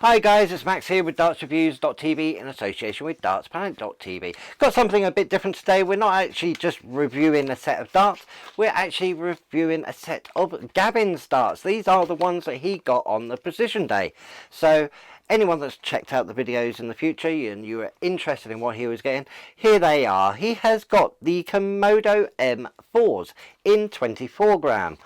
Hi guys, it's Max here with dartsreviews.tv in association with dartsplanet.tv. Got something a bit different today. We're not actually just reviewing a set of darts, we're actually reviewing a set of Gavin's darts. These are the ones that he got on the Precision Day. So anyone that's checked out the videos in the future and you are interested in what he was getting, here they are. He has got the Komodo M4s in 24 gram.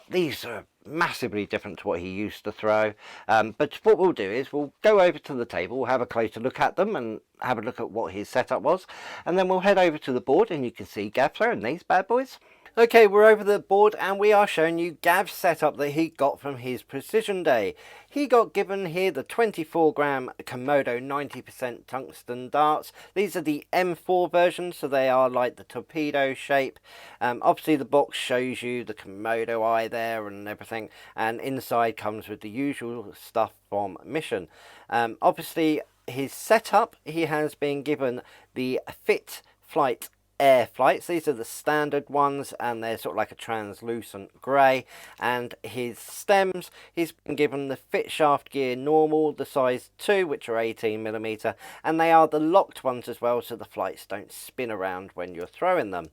These are massively different to what he used to throw, but what we'll do is we'll go over to the table, we'll have a closer look at them and have a look at what his setup was, and then we'll head over to the board and you can see Gav throwing these bad boys. Okay, we're over the board and we are showing you Gav's setup that he got from his Precision Day. He got given here the 24 gram Komodo 90% tungsten darts. These are the M4 versions, so they are like the torpedo shape. Obviously the box shows you the Komodo eye there and everything, and inside comes with the usual stuff from Mission. Obviously his setup, he has been given the Fit Flight air flights. These are the standard ones and they're sort of like a translucent grey, and his stems, he's been given the Fit Shaft Gear normal, the size 2, which are 18mm, and they are the locked ones as well, so the flights don't spin around when you're throwing them.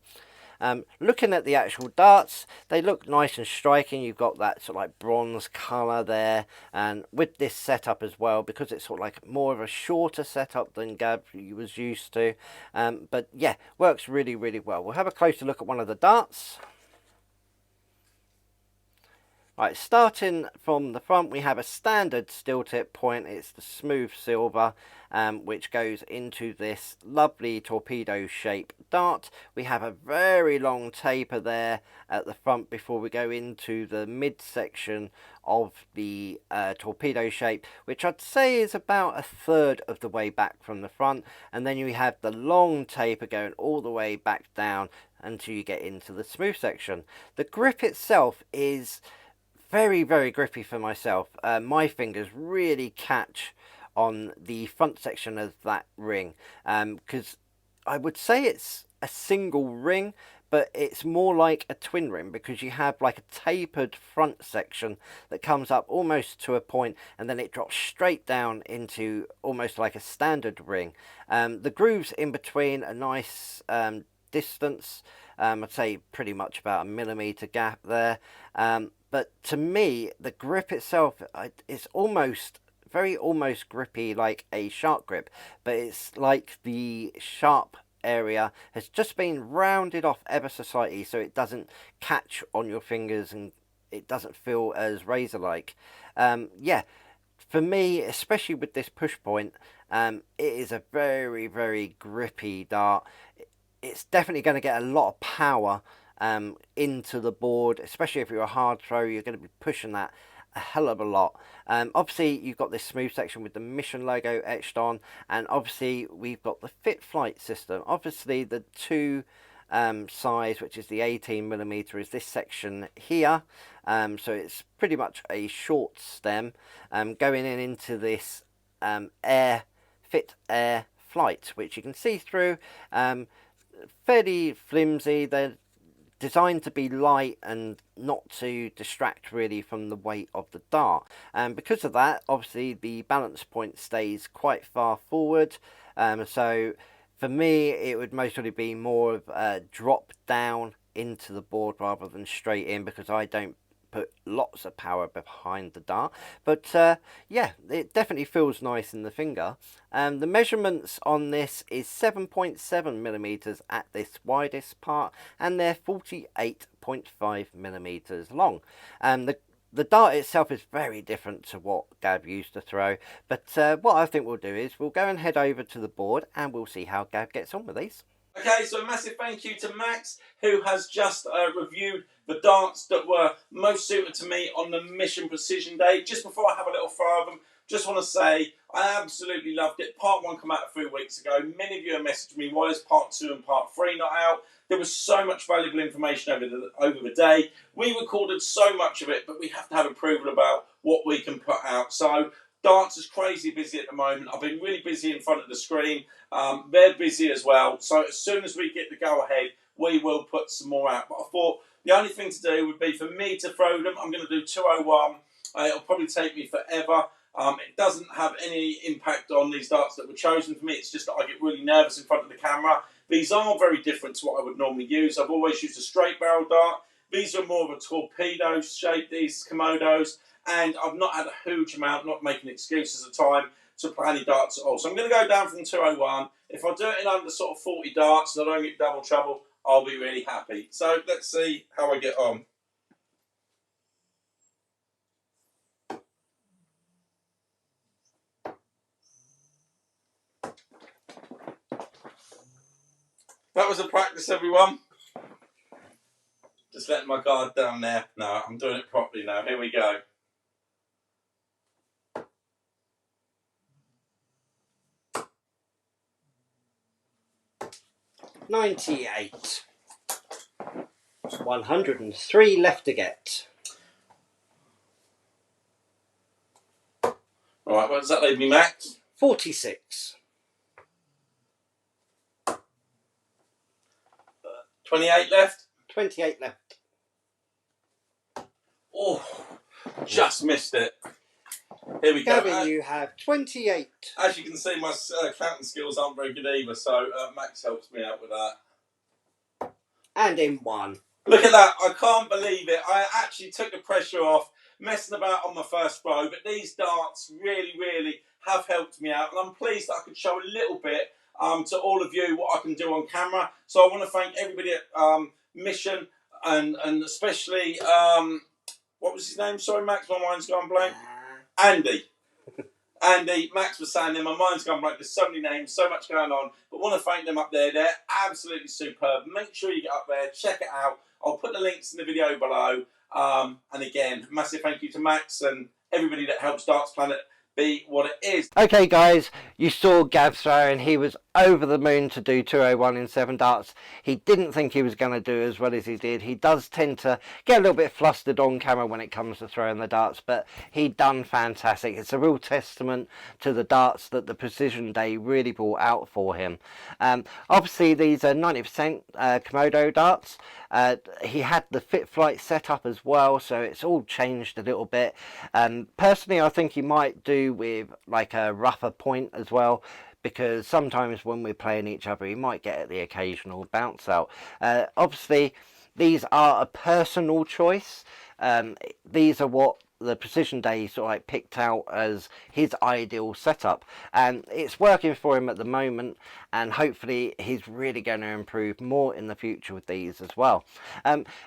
Looking at the actual darts, they look nice and striking. You've got that sort of like bronze colour there, and with this setup as well, because it's sort of like more of a shorter setup than Gav was used to. But yeah, works really, really well. We'll have a closer look at one of the darts. Right, starting from the front, we have a standard steel tip point. It's the smooth silver, which goes into this lovely torpedo shape dart. We have a very long taper there at the front before we go into the midsection of the torpedo shape, which I'd say is about a third of the way back from the front. And then you have the long taper going all the way back down until you get into the smooth section. The grip itself is very, very grippy for myself. My fingers really catch on the front section of that ring, because I would say it's a single ring, but it's more like a twin ring because you have like a tapered front section that comes up almost to a point and then it drops straight down into almost like a standard ring. The grooves in between a nice distance, I'd say pretty much about a millimetre gap there. But to me, the grip itself, it's almost grippy like a shark grip, but it's like the sharp area has just been rounded off ever so slightly, so it doesn't catch on your fingers and it doesn't feel as razor-like. Yeah, for me, especially with this push point, it is a very, very grippy dart. It's definitely going to get a lot of power into the board, especially if you're a hard thrower. You're going to be pushing that a hell of a lot. Obviously you've got this smooth section with the Mission logo etched on, and obviously we've got the Fit Flight system. Obviously the two size, which is the 18mm, is this section here, so it's pretty much a short stem going in into this Fit Air Flight, which you can see through. Fairly flimsy. They're designed to be light and not to distract really from the weight of the dart, and because of that, obviously the balance point stays quite far forward. So for me, it would mostly be more of a drop down into the board rather than straight in, because I don't put lots of power behind the dart. But yeah, it definitely feels nice in the finger. The measurements on this is 7.7mm at this widest part, and they're 48.5mm long. The dart itself is very different to what Gav used to throw, but what I think we'll do is we'll go and head over to the board and we'll see how Gav gets on with these. Okay, so a massive thank you to Max, who has just reviewed the darts that were most suited to me on the Mission Precision Day. Just before I have a little throw of them, just want to say I absolutely loved it. Part 1 came out a few weeks ago. Many of you have messaged me, why is Part 2 and Part 3 not out? There was so much valuable information over the day. We recorded so much of it, but we have to have approval about what we can put out. So Darts is crazy busy at the moment. I've been really busy in front of the screen. They're busy as well. So as soon as we get the go ahead, we will put some more out. But I thought the only thing to do would be for me to throw them. I'm going to do 201. It'll probably take me forever. It doesn't have any impact on these darts that were chosen for me. It's just that I get really nervous in front of the camera. These are very different to what I would normally use. I've always used a straight barrel dart. These are more of a torpedo shape, these Komodos, and I've not had a huge amount, not making excuses of time, to play any darts at all. So I'm going to go down from 201. If I do it in under sort of 40 darts and I don't get double trouble, I'll be really happy. So let's see how I get on. That was a practice, everyone. Just letting my guard down there. No, I'm doing it properly now. Here we go. $98. 103 left to get. All right, what does that leave me, Max? 46. 28 left. 28 left. Oh, just missed it. Here we go. Gavin, you have 28. As you can see, my counting skills aren't very good either, so Max helps me out with that. And in one. Look at that. I can't believe it. I actually took the pressure off, messing about on my first throw, but these darts really, really have helped me out, and I'm pleased that I could show a little bit to all of you what I can do on camera. So I want to thank everybody at Mission, and especially, what was his name? Sorry, Max, my mind's gone blank. Andy. Andy, Max was saying there, my mind's gone blank. There's so many names, so much going on. But I want to thank them up there. They're absolutely superb. Make sure you get up there, check it out. I'll put the links in the video below. And again, massive thank you to Max and everybody that helps Darts Planet be what it is. Okay guys, you saw Gav throw and he was over the moon to do 201 in 7 darts. He didn't think he was going to do as well as he did. He does tend to get a little bit flustered on camera when it comes to throwing the darts, but he done fantastic. It's a real testament to the darts that the Precision Day really brought out for him. Obviously these are 90% Komodo darts. He had the Fit Flight set up as well, so it's all changed a little bit. Personally, I think he might do with like a rougher point as well, because sometimes when we're playing each other, he might get the occasional bounce out. Obviously, these are a personal choice. These are what the Precision Day sort of like picked out as his ideal setup, and it's working for him at the moment, and hopefully he's really going to improve more in the future with these as well.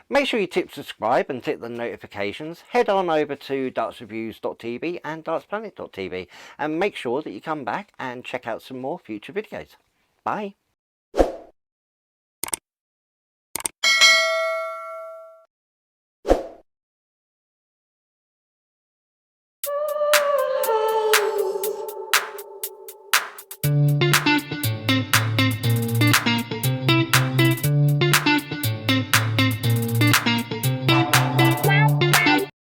Make sure you tip subscribe and tick the notifications. Head on over to dartsreviews.tv and dartsplanet.tv and make sure that you come back and check out some more future videos. Bye.